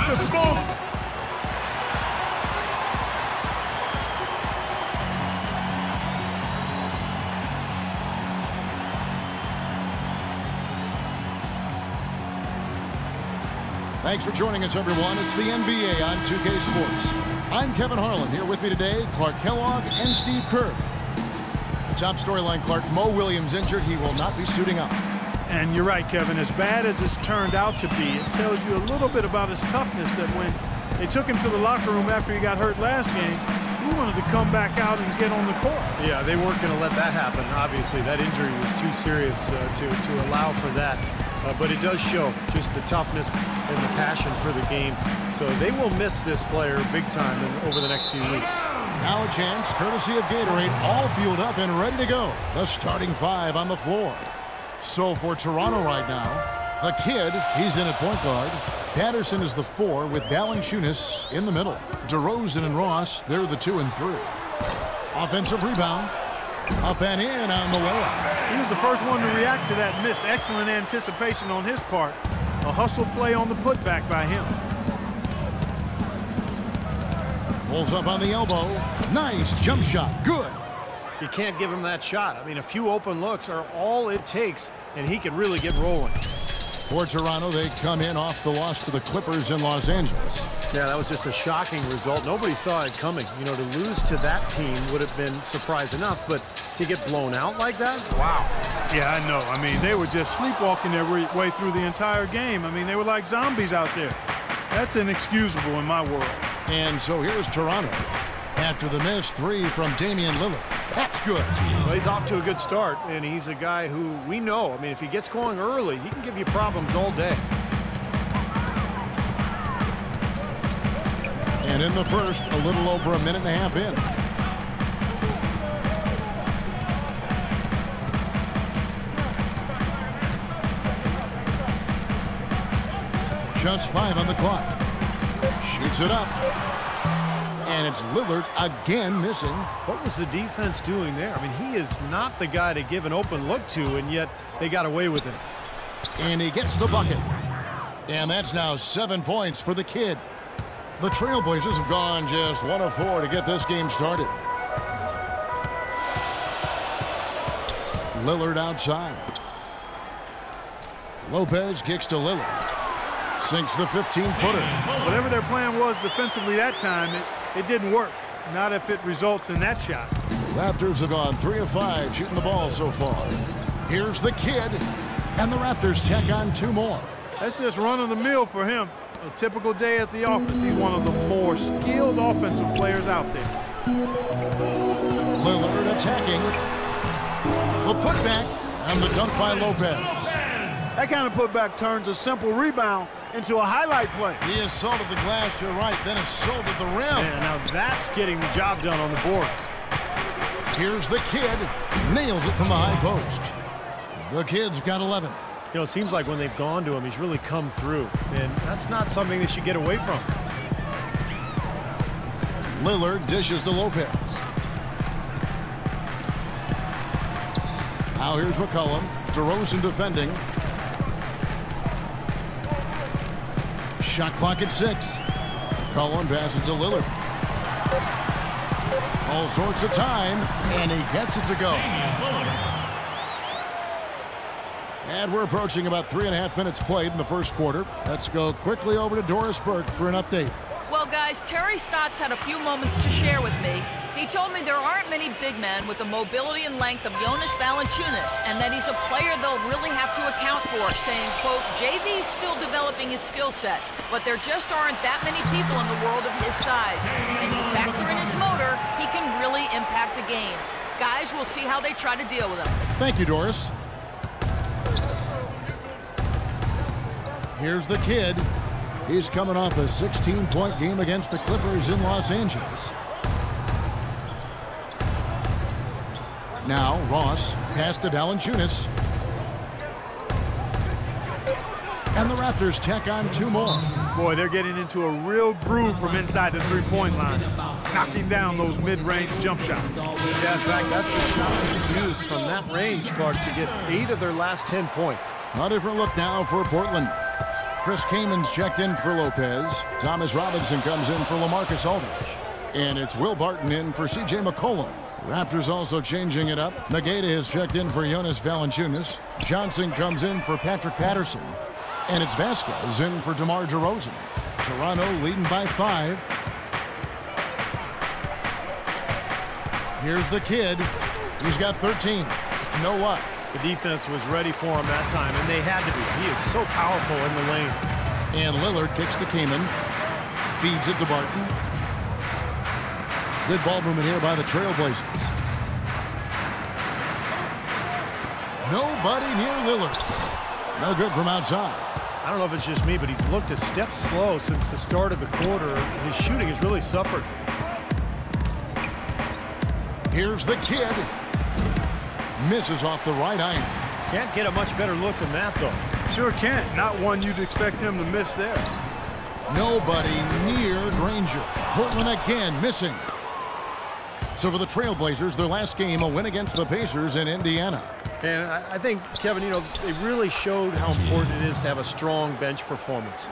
the smoke. Thanks for joining us, everyone. It's the NBA on 2K Sports. I'm Kevin Harlan. Here with me today, Clark Kellogg and Steve Kerr. Top storyline, Clark. Mo Williams injured. He will not be suiting up. And you're right, Kevin. As bad as it's turned out to be, it tells you a little bit about his toughness, that when they took him to the locker room after he got hurt last game, he wanted to come back out and get on the court. Yeah, they weren't going to let that happen. Obviously, that injury was too serious to allow for that. But it does show just the toughness and the passion for the game. So they will miss this player big time over the next few weeks. Now a chance, courtesy of Gatorade, all fueled up and ready to go. The starting five on the floor. So for Toronto right now, the kid, he's in at point guard. Patterson is the 4 with Valanciunas in the middle. DeRozan and Ross, they're the 2 and 3. Offensive rebound. Up and in on the layup. He was the first one to react to that miss. Excellent anticipation on his part. A hustle play on the putback by him. Pulls up on the elbow. Nice jump shot. Good. You can't give him that shot. I mean, a few open looks are all it takes, and he can really get rolling. For Toronto, they come in off the loss to the Clippers in Los Angeles. Yeah, that was just a shocking result. Nobody saw it coming. You know, to lose to that team would have been surprise enough, but to get blown out like that, wow. Yeah, I know. I mean, they were just sleepwalking their way through the entire game. I mean, they were like zombies out there. That's inexcusable in my world. And so here's Toronto. After the miss, 3 from Damian Lillard. That's good. Well, he's off to a good start, and he's a guy who we know. I mean, if he gets going early, he can give you problems all day. And in the first, a little over a minute and a half in. Just 5 on the clock. Shoots it up. And it's Lillard again missing. What was the defense doing there? I mean, he is not the guy to give an open look to, and yet they got away with it. And he gets the bucket. And that's now 7 points for the kid. The Trailblazers have gone just 1 of 4 to get this game started. Lillard outside. Lopez kicks to Lillard. Sinks the 15-footer. Whatever their plan was defensively that time, it didn't work. Not if it results in that shot. Raptors have gone 3 of 5 shooting the ball so far. Here's the kid. And the Raptors tack on 2 more. That's just run-of-the-mill for him. A typical day at the office. He's one of the more skilled offensive players out there. Lillard attacking. The putback and the dunk by Lopez. That kind of putback turns a simple rebound into a highlight play. He assaulted the glass, you're right, then assaulted the rim. Yeah, now that's getting the job done on the boards. Here's the kid. Nails it from the high post. The kid's got 11. You know, it seems like when they've gone to him, he's really come through. And that's not something they should get away from. Lillard dishes to Lopez. Now here's McCollum. DeRozan defending. Shot clock at 6. McCollum passes to Lillard. All sorts of time, and he gets it to go. And we're approaching about 3.5 minutes played in the first quarter. Let's go quickly over to Doris Burke for an update. Well, guys, Terry Stotts had a few moments to share with me. He told me there aren't many big men with the mobility and length of Jonas Valanciunas, and that he's a player they'll really have to account for, saying, quote, JV's still developing his skill set, but there just aren't that many people in the world of his size. And you factor in his motor, he can really impact a game. Guys, we'll see how they try to deal with him. Thank you, Doris. Here's the kid. He's coming off a 16-point game against the Clippers in Los Angeles. Now, Ross, pass to Valanciunas. And the Raptors tack on 2 more. Boy, they're getting into a real groove from inside the three-point line, knocking down those mid-range jump shots. Yeah, in fact, that's the shot they've used from that range, Clark, to get 8 of their last 10 points. A different look now for Portland. Chris Kamen's checked in for Lopez. Thomas Robinson comes in for LaMarcus Aldridge. And it's Will Barton in for C.J. McCollum. Raptors also changing it up. Nagata has checked in for Jonas Valanciunas. Johnson comes in for Patrick Patterson. And it's Vasquez in for DeMar DeRozan. Toronto leading by 5. Here's the kid. He's got 13. No luck. The defense was ready for him that time, and they had to be. He is so powerful in the lane. And Lillard kicks to Kaman. Feeds it to Barton. Good ball movement here by the Trailblazers. Nobody near Lillard. No good from outside. I don't know if it's just me, but he's looked a step slow since the start of the quarter. His shooting has really suffered. Here's the kid. Misses off the right iron. Can't get a much better look than that, though. Sure can't. Not one you'd expect him to miss there. Nobody near Granger. Portland again missing. So for the Trailblazers, their last game, a win against the Pacers in Indiana. And I think, Kevin, you know, they really showed how important it is to have a strong bench performance.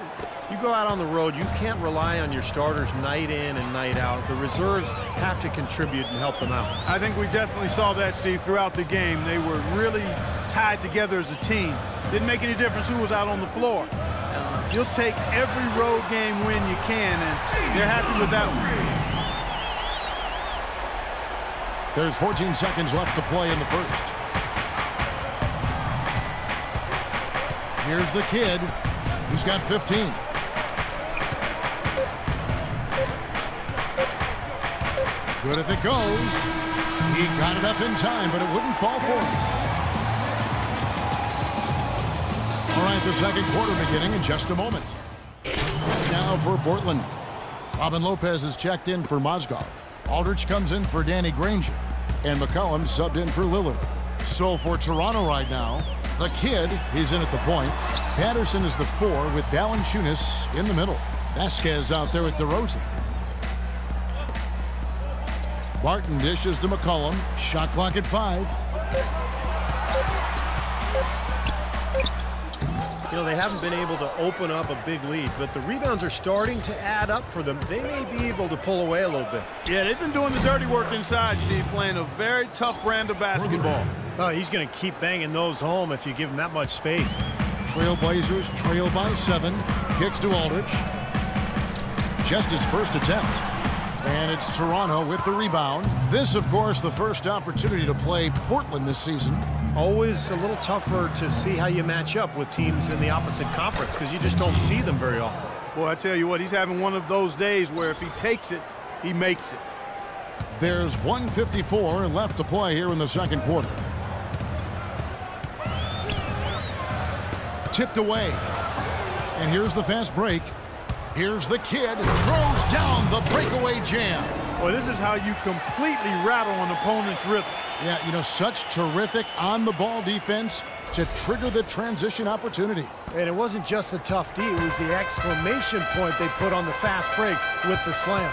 You go out on the road, you can't rely on your starters night in and night out. The reserves have to contribute and help them out. I think we definitely saw that, Steve, throughout the game. They were really tied together as a team. Didn't make any difference who was out on the floor. You'll take every road game win you can, and they're happy with that one. There's 14 seconds left to play in the first. Here's the kid. He's got 15. Good if it goes. He got it up in time, but it wouldn't fall for him. All right, the second quarter beginning in just a moment. Now for Portland. Robin Lopez is checked in for Mozgov. Aldridge comes in for Danny Granger. And McCollum subbed in for Lillard. So for Toronto right now, the kid, he's in at the point. Patterson is the 4 with Valanciunas in the middle. Vasquez out there with DeRozan. Barton dishes to McCollum. Shot clock at 5. You know, they haven't been able to open up a big lead, but the rebounds are starting to add up for them. They may be able to pull away a little bit. Yeah, they've been doing the dirty work inside, Steve, playing a very tough brand of basketball. Oh, he's going to keep banging those home if you give him that much space. Trailblazers trail by 7. Kicks to Aldridge. Just his first attempt. And it's Toronto with the rebound. This, of course, the first opportunity to play Portland this season. Always a little tougher to see how you match up with teams in the opposite conference because you just don't see them very often. Boy, I tell you what, he's having one of those days where if he takes it, he makes it. There's 1:54 left to play here in the second quarter. Tipped away. And here's the fast break. Here's the kid. Throws down the breakaway jam. Well, this is how you completely rattle an opponent's rhythm. Yeah, you know, such terrific on-the-ball defense to trigger the transition opportunity. And it wasn't just the tough D, it was the exclamation point they put on the fast break with the slam.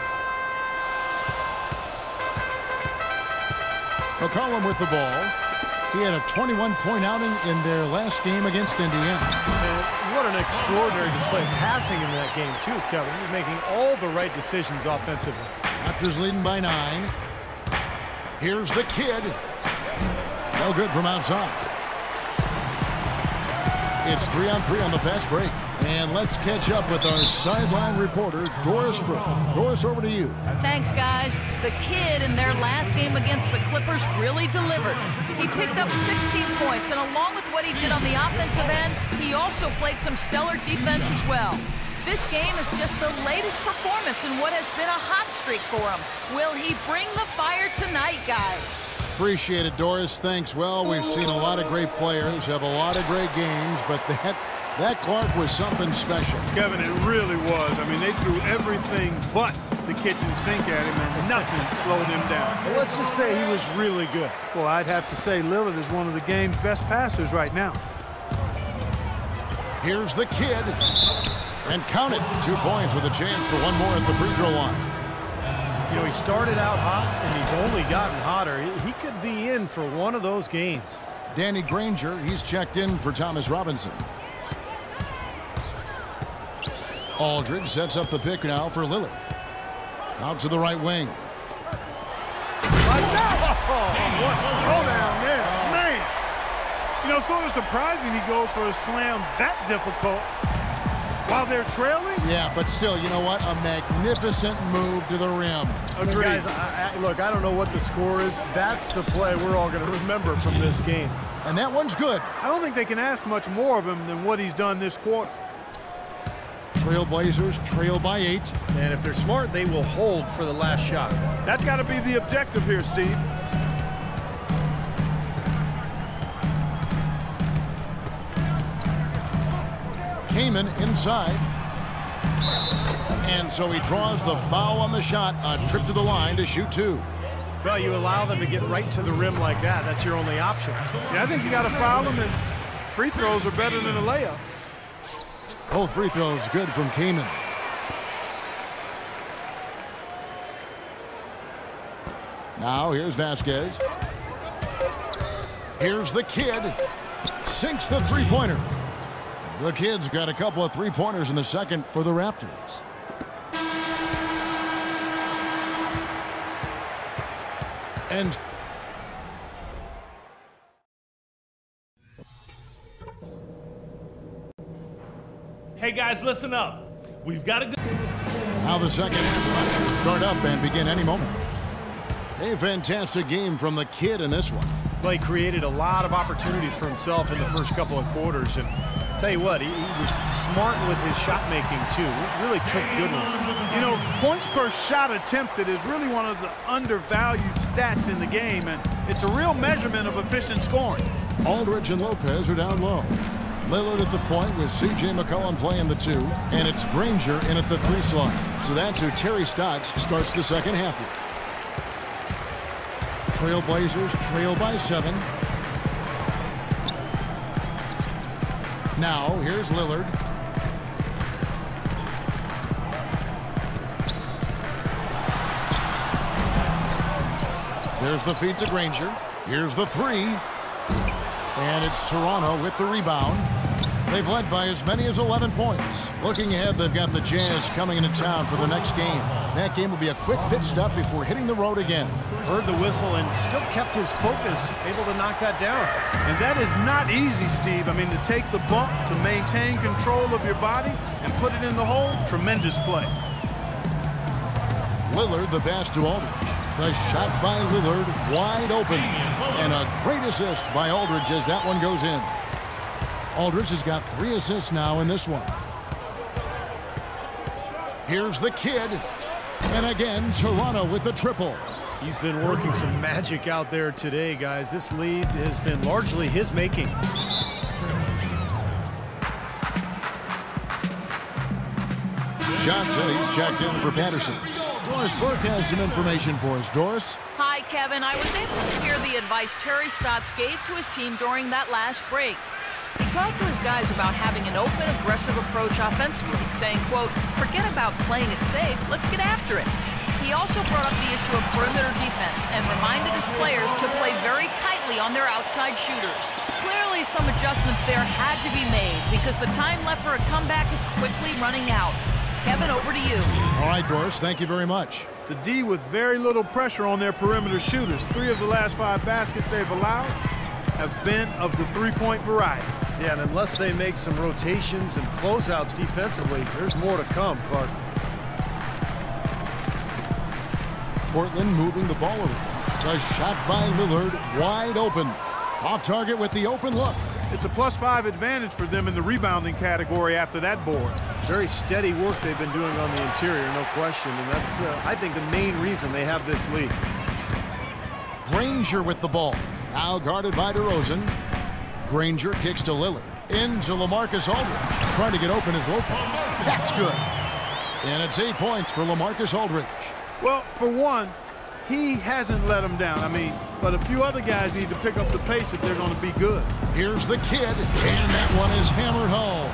McCollum with the ball. He had a 21-point outing in their last game against Indiana. And what an extraordinary display of passing in that game, too, Kevin. He's making all the right decisions offensively. Raptors leading by 9. Here's the kid. No good from outside. It's 3-on-3 on the fast break. And let's catch up with our sideline reporter, Doris Brooke. Doris, over to you. Thanks, guys. The kid in their last game against the Clippers really delivered. He picked up 16 points, and along with what he did on the offensive end, he also played some stellar defense as well. This game is just the latest performance in what has been a hot streak for him. Will he bring the fire tonight, guys? Appreciate it, Doris. Thanks. Well, we've seen a lot of great players have a lot of great games, but that Clark was something special. Kevin, it really was. I mean, they threw everything but the kitchen sink at him, and nothing slowed him down. Well, let's just say he was really good. Well, I'd have to say Lillard is one of the game's best passers right now. Here's the kid. And count it. 2 points with a chance for one more at the free throw line. You know, he started out hot, and he's only gotten hotter. He could be in for one of those games. Danny Granger, he's checked in for Thomas Robinson. Aldridge sets up the pick now for Lillard. Out to the right wing. Like that. Oh, down there. Man. You know, sort of surprising he goes for a slam that difficult while they're trailing. Yeah, but still, you know what? A magnificent move to the rim. Agreed. Guys, look, I don't know what the score is. That's the play we're all going to remember from this game. And that one's good. I don't think they can ask much more of him than what he's done this quarter. Trailblazers trail by 8. And if they're smart, they will hold for the last shot. That's got to be the objective here, Steve. Kaman inside. And so he draws the foul on the shot. A trip to the line to shoot 2. Well, you allow them to get right to the rim like that. That's your only option. Yeah, I think you got to foul him, and free throws are better than a layup. Both free throws good from Kaman. Now here's Vasquez. Here's the kid. Sinks the three-pointer. The kid's got a couple of three-pointers in the second for the Raptors. And hey guys, listen up. We've got to go. now the second start up and begin any moment. A fantastic game from the kid in this one. Well, he created a lot of opportunities for himself in the first couple of quarters. And tell you what, he was smart with his shot making too. Really took good ones. You know, points per shot attempted is really one of the undervalued stats in the game, and it's a real measurement of efficient scoring. Aldridge and Lopez are down low. Lillard at the point with C.J. McCollum playing the 2, and it's Granger in at the 3 slot. So that's who Terry Stotts starts the second half with. Trailblazers trail by 7. Now here's Lillard. There's the feed to Granger. Here's the 3. And it's Toronto with the rebound. They've led by as many as 11 points. Looking ahead, they've got the Jazz coming into town for the next game. That game will be a quick pit stop before hitting the road again. Heard the whistle and still kept his focus, able to knock that down. And that is not easy, Steve. I mean, to take the bump, to maintain control of your body, and put it in the hole, tremendous play. Lillard, the pass to Aldridge. The shot by Lillard, wide open. And a great assist by Aldridge as that one goes in. Aldridge has got 3 assists now in this one. Here's the kid. And again, Toronto with the triple. He's been working some magic out there today, guys. This lead has been largely his making. Johnson, he's checked in for Patterson. Doris Burke has some information for us. Doris? Hi, Kevin. I was able to hear the advice Terry Stotts gave to his team during that last break. He talked to his guys about having an open, aggressive approach offensively, saying, quote, forget about playing it safe, let's get after it. He also brought up the issue of perimeter defense and reminded his players to play very tightly on their outside shooters. Clearly, some adjustments there had to be made because the time left for a comeback is quickly running out. Kevin, over to you. All right, Doris, thank you very much. The D with very little pressure on their perimeter shooters. 3 of the last 5 baskets they've allowed have been of the three-point variety. Yeah, and unless they make some rotations and closeouts defensively, there's more to come, Clark. Portland moving the ball over. The shot by Lillard, wide open. Off target with the open look. It's a +5 advantage for them in the rebounding category after that board. Very steady work they've been doing on the interior, no question. And that's, I think, the main reason they have this lead. Granger with the ball. Now guarded by DeRozan. Granger kicks to Lillard. Into LaMarcus Aldridge. Trying to get open as Lopez. That's good. And it's 8 points for LaMarcus Aldridge. Well, for one, he hasn't let them down. I mean, but a few other guys need to pick up the pace if they're going to be good. Here's the kid, and that one is hammered home.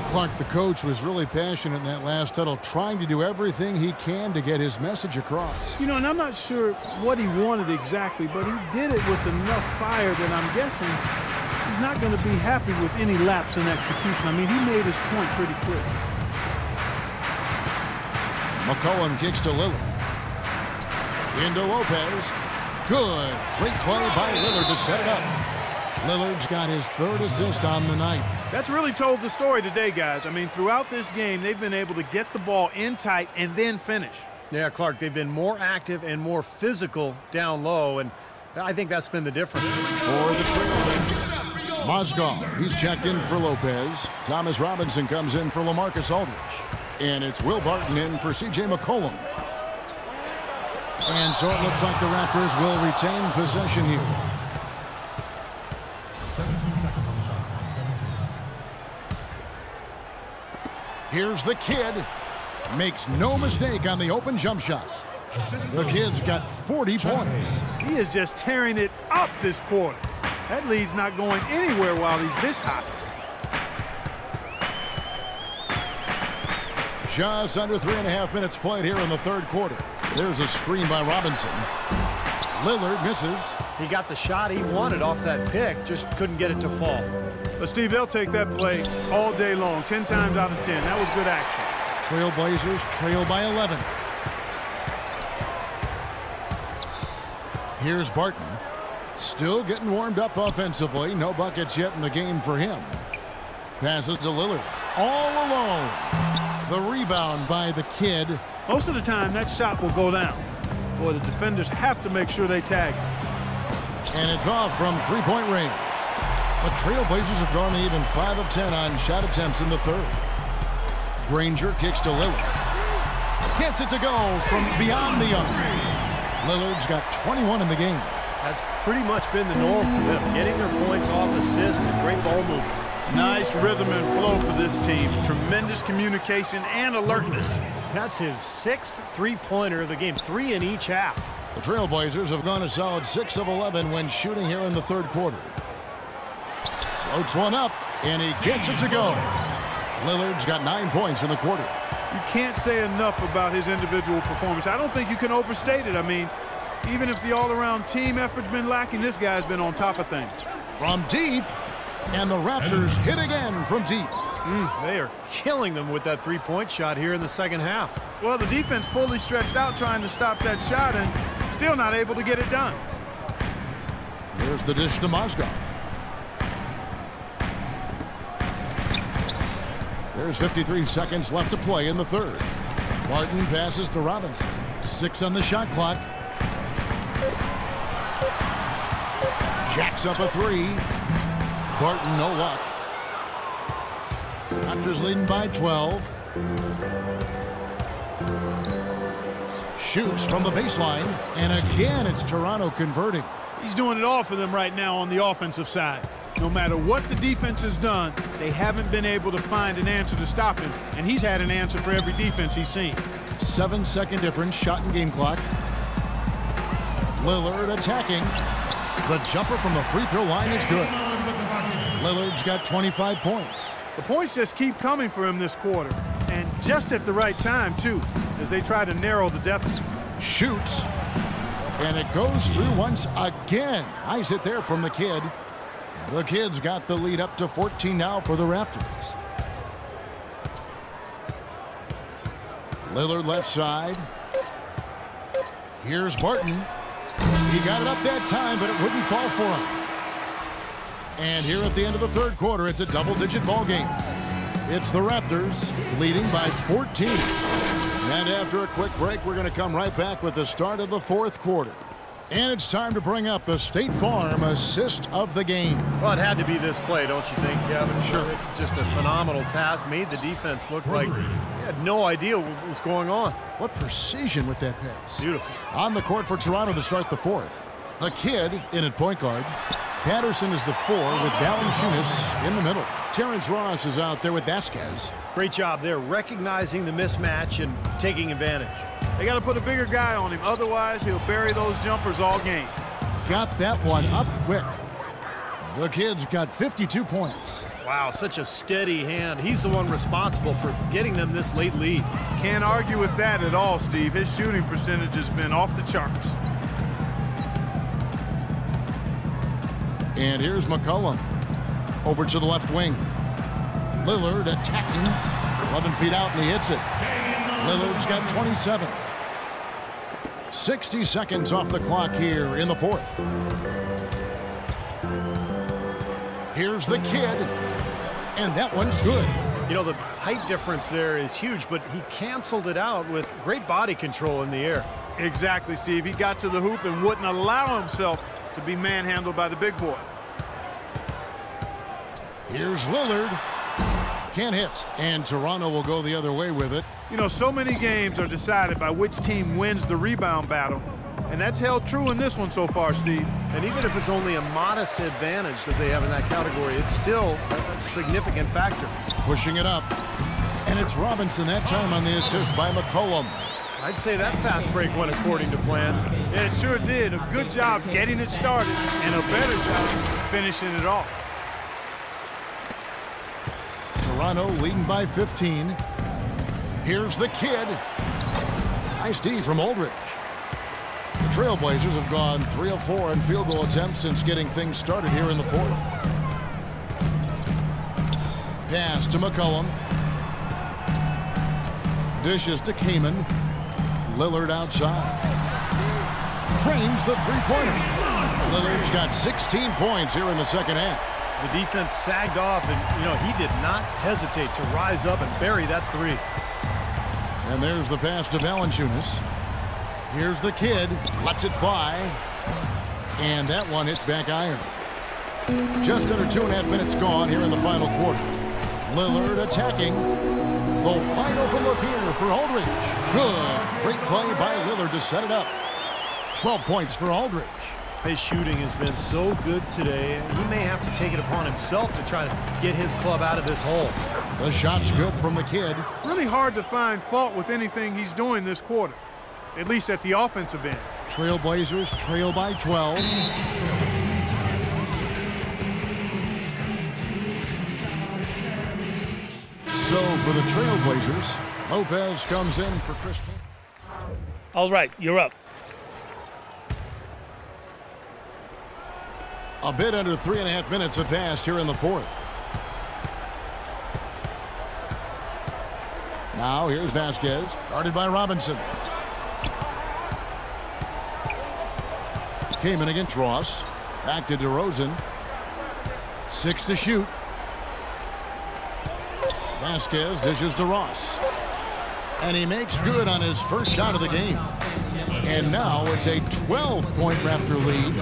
Clark, the coach, was really passionate in that last huddle, trying to do everything he can to get his message across. You know, and I'm not sure what he wanted exactly, but he did it with enough fire that I'm guessing he's not going to be happy with any lapse in execution. I mean, he made his point pretty clear. McCollum kicks to Lillard. Into Lopez. Good. Great play by Lillard to set it up. Lillard's got his 3rd assist on the night. That's really told the story today, guys. I mean, throughout this game, they've been able to get the ball in tight and then finish. Yeah, Clark, they've been more active and more physical down low, and I think that's been the difference. For the Trailblazers, Mozgov, he's checked in for Lopez. Thomas Robinson comes in for LaMarcus Aldridge. And it's Will Barton in for C.J. McCollum. And so it looks like the Raptors will retain possession here. 17 seconds on the shot. 17. Here's the kid. Makes no mistake on the open jump shot. The kid's got 40 points. He is just tearing it up this quarter. That lead's not going anywhere while he's this hot. Just under 3.5 minutes played here in the 3rd quarter. There's a screen by Robinson. Lillard misses. He got the shot he wanted off that pick, just couldn't get it to fall. But, Steve, they'll take that play all day long, 10 times out of 10. That was good action. Trailblazers trail by 11. Here's Barton. Still getting warmed up offensively. No buckets yet in the game for him. Passes to Lillard. All alone. The rebound by the kid. Most of the time, that shot will go down. Boy, the defenders have to make sure they tag him. And it's off from 3-point range. The Trailblazers have gone even 5 of 10 on shot attempts in the 3rd. Granger kicks to Lillard. Gets it to go from beyond the arc. Lillard's got 21 in the game. That's pretty much been the norm for them, getting their points off assists and great ball movement. Nice rhythm and flow for this team. Tremendous communication and alertness. That's his 6th three-pointer of the game, 3 in each half. The Trailblazers have gone a solid 6 of 11 when shooting here in the 3rd quarter. Floats one up, and he gets it to go. Lillard's got 9 points in the quarter. You can't say enough about his individual performance. I don't think you can overstate it. I mean, even if the all-around team effort's been lacking, this guy's been on top of things. From deep, and the Raptors hit again from deep. They are killing them with that three-point shot here in the 2nd half. Well, the defense fully stretched out trying to stop that shot and still not able to get it done. There's the dish to Mozgov. There's 53 seconds left to play in the 3rd. Barton passes to Robinson. 6 on the shot clock. Jacks up a 3. Barton, no luck. Raptors leading by 12. Shoots from the baseline. And again, it's Toronto converting. He's doing it all for them right now on the offensive side. No matter what the defense has done, they haven't been able to find an answer to stop him, and he's had an answer for every defense he's seen. 7-second difference, shot and game clock. Lillard attacking. The jumper from the free throw line is good. Lillard's got 25 points. The points just keep coming for him this quarter, and just at the right time, too, as they try to narrow the deficit. Shoots, and it goes through once again. Nice hit there from the kid. The kid's got the lead up to 14 now for the Raptors. Lillard left side. Here's Barton. He got it up that time, but it wouldn't fall for him. And here at the end of the 3rd quarter, it's a double-digit ball game. It's the Raptors leading by 14. And after a quick break, we're going to come right back with the start of the 4th quarter. And it's time to bring up the State Farm assist of the game. Well, it had to be this play, don't you think, Kevin? Sure. This is just a phenomenal pass. Made the defense look like they had no idea what was going on. What precision with that pass. Beautiful. On the court for Toronto to start the 4th. The kid in at point guard. Patterson is the 4 with Valanciunas in the middle. Terrence Ross is out there with Vasquez. Great job there, recognizing the mismatch and taking advantage. They got to put a bigger guy on him. Otherwise, he'll bury those jumpers all game. Got that one up quick. The kid's got 52 points. Wow, such a steady hand. He's the one responsible for getting them this late lead. Can't argue with that at all, Steve. His shooting percentage has been off the charts. And here's McCollum. Over to the left wing. Lillard attacking. 11 feet out, and he hits it. Lillard's got 27. 60 seconds off the clock here in the fourth. Here's the kid, and that one's good. You know, the height difference there is huge, but he canceled it out with great body control in the air. Exactly, Steve. He got to the hoop and wouldn't allow himself to be manhandled by the big boy. Here's Lillard. Can't hit, and Toronto will go the other way with it. You know, so many games are decided by which team wins the rebound battle, and that's held true in this one so far, Steve. And even if it's only a modest advantage that they have in that category, it's still a significant factor. Pushing it up, and it's Robinson that time on the assist by McCollum. I'd say that fast break went according to plan. Yeah, it sure did. A good job getting it started and a better job finishing it off. Toronto leading by 15. Here's the kid. Nice D from Aldridge. The Trailblazers have gone 3 of 4 in field goal attempts since getting things started here in the fourth. Pass to McCollum. Dishes to Kaman. Lillard outside. Trains the three-pointer. Lillard's got 16 points here in the second half. The defense sagged off, and, you know, he did not hesitate to rise up and bury that three. And there's the pass to Valanciunas. Here's the kid. Lets it fly. And that one hits back iron. Just under 2.5 minutes gone here in the final quarter. Lillard attacking. The wide open look here for Aldridge. Good. Great play by Lillard to set it up. 12 points for Aldridge. His shooting has been so good today. He may have to take it upon himself to try to get his club out of this hole. The shot's good from the kid. Really hard to find fault with anything he's doing this quarter, at least at the offensive end. Trailblazers trail by 12. So for the Trailblazers, Lopez comes in for Chris King. All right, you're up. A bit under 3.5 minutes have passed here in the fourth. Now here's Vasquez, guarded by Robinson. Came in against Ross. Back to DeRozan. 6 to shoot. Vasquez dishes to Ross. And he makes good on his first shot of the game. And now it's a 12-point Raptor lead.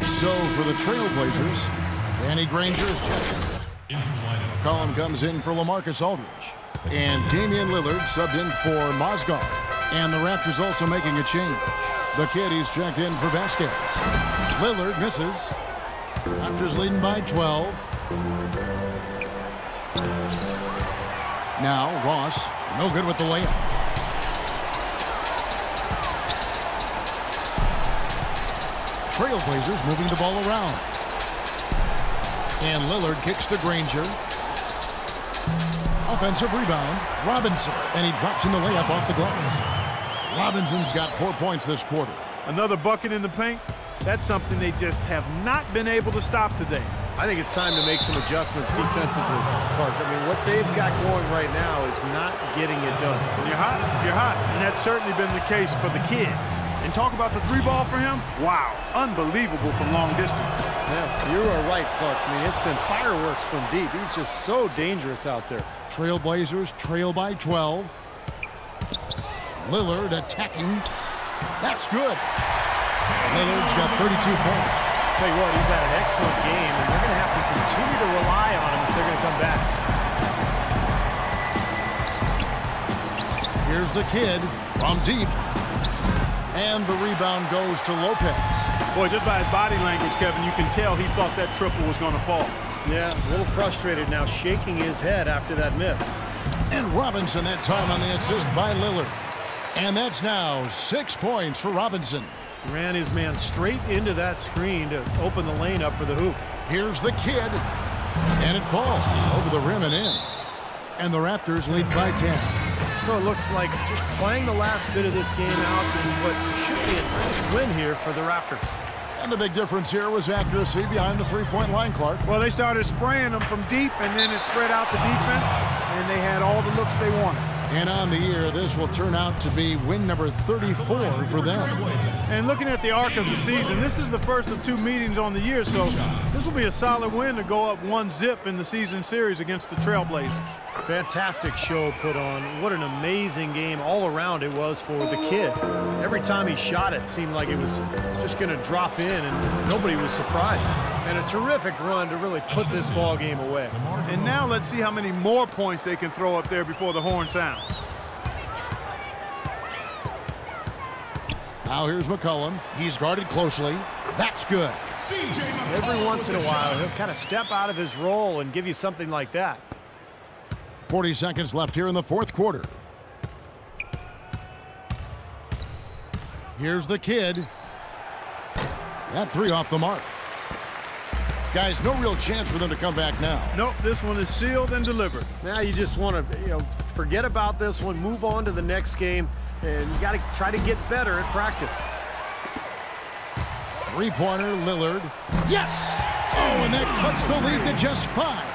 So for the Trailblazers, Danny Granger is checking. McCollum comes in for LaMarcus Aldridge. And Damian Lillard subbed in for Mozgov. And the Raptors also making a change. The kid, he's checked in for Vasquez. Lillard misses. Raptors leading by 12. Now Ross, no good with the layup. Trailblazers moving the ball around. And Lillard kicks to Granger. Offensive rebound, Robinson. And he drops in the layup off the glass. Robinson's got 4 points this quarter. Another bucket in the paint. That's something they just have not been able to stop today. I think it's time to make some adjustments defensively, Clark. I mean, what they've got going right now is not getting it done. When you're hot, you're hot. And that's certainly been the case for the kids. And talk about the three ball for him. Wow, unbelievable from long distance. Yeah, you are right, Clark. I mean, it's been fireworks from deep. He's just so dangerous out there. Trailblazers trail by 12. Lillard attacking. That's good. Lillard's got 32 points. Tell you what, he's had an excellent game, and they're going to have to continue to rely on him if they're going to come back. Here's the kid from deep. And the rebound goes to Lopez. Boy, just by his body language, Kevin, you can tell he thought that triple was going to fall. Yeah, a little frustrated now, shaking his head after that miss. And Robinson that time on the assist by Lillard. And that's now 6 points for Robinson. Ran his man straight into that screen to open the lane up for the hoop. Here's the kid. And it falls over the rim and in. And the Raptors lead by 10. So it looks like just playing the last bit of this game out in what should be a nice win here for the Raptors. And the big difference here was accuracy behind the three-point line, Clark. Well, they started spraying them from deep, and then it spread out the defense. and they had all the looks they wanted. And on the year, this will turn out to be win number 34 for them. And looking at the arc of the season, this is the first of 2 meetings on the year, so this will be a solid win to go up 1-0 in the season series against the Trailblazers. Fantastic show put on. What an amazing game all around it was for the kid. Every time he shot it seemed like it was just going to drop in, and nobody was surprised. And a terrific run to really put this ball game away. And now let's see how many more points they can throw up there before the horn sounds. Now here's McCollum. He's guarded closely. That's good. Every once in a while, he'll kind of step out of his role and give you something like that. 40 seconds left here in the fourth quarter. Here's the kid. That 3 off the mark. Guys, no real chance for them to come back now. Nope, this one is sealed and delivered. Now you just want to, forget about this one, move on to the next game, and you got to try to get better at practice. 3-pointer, Lillard. Yes! Oh, and that cuts the lead to just 5.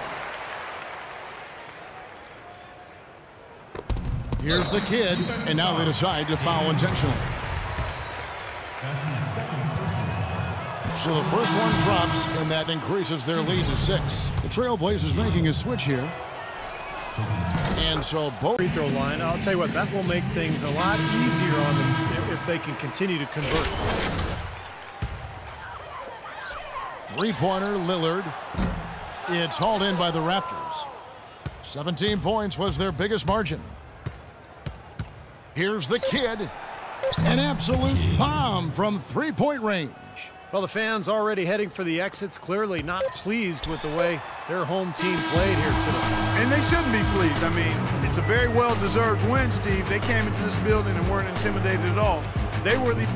Here's the kid, and now they decide to foul intentionally. So the first one drops, and that increases their lead to 6. The Trailblazers making a switch here. And so both Free throw line, I'll tell you what, that will make things a lot easier on them if they can continue to convert. 3-pointer, Lillard. It's hauled in by the Raptors. 17 points was their biggest margin. Here's the kid. An absolute bomb from 3-point range. Well, the fans already heading for the exits, clearly not pleased with the way their home team played here today. And they shouldn't be pleased. I mean, it's a very well-deserved win, Steve. They came into this building and weren't intimidated at all. They were the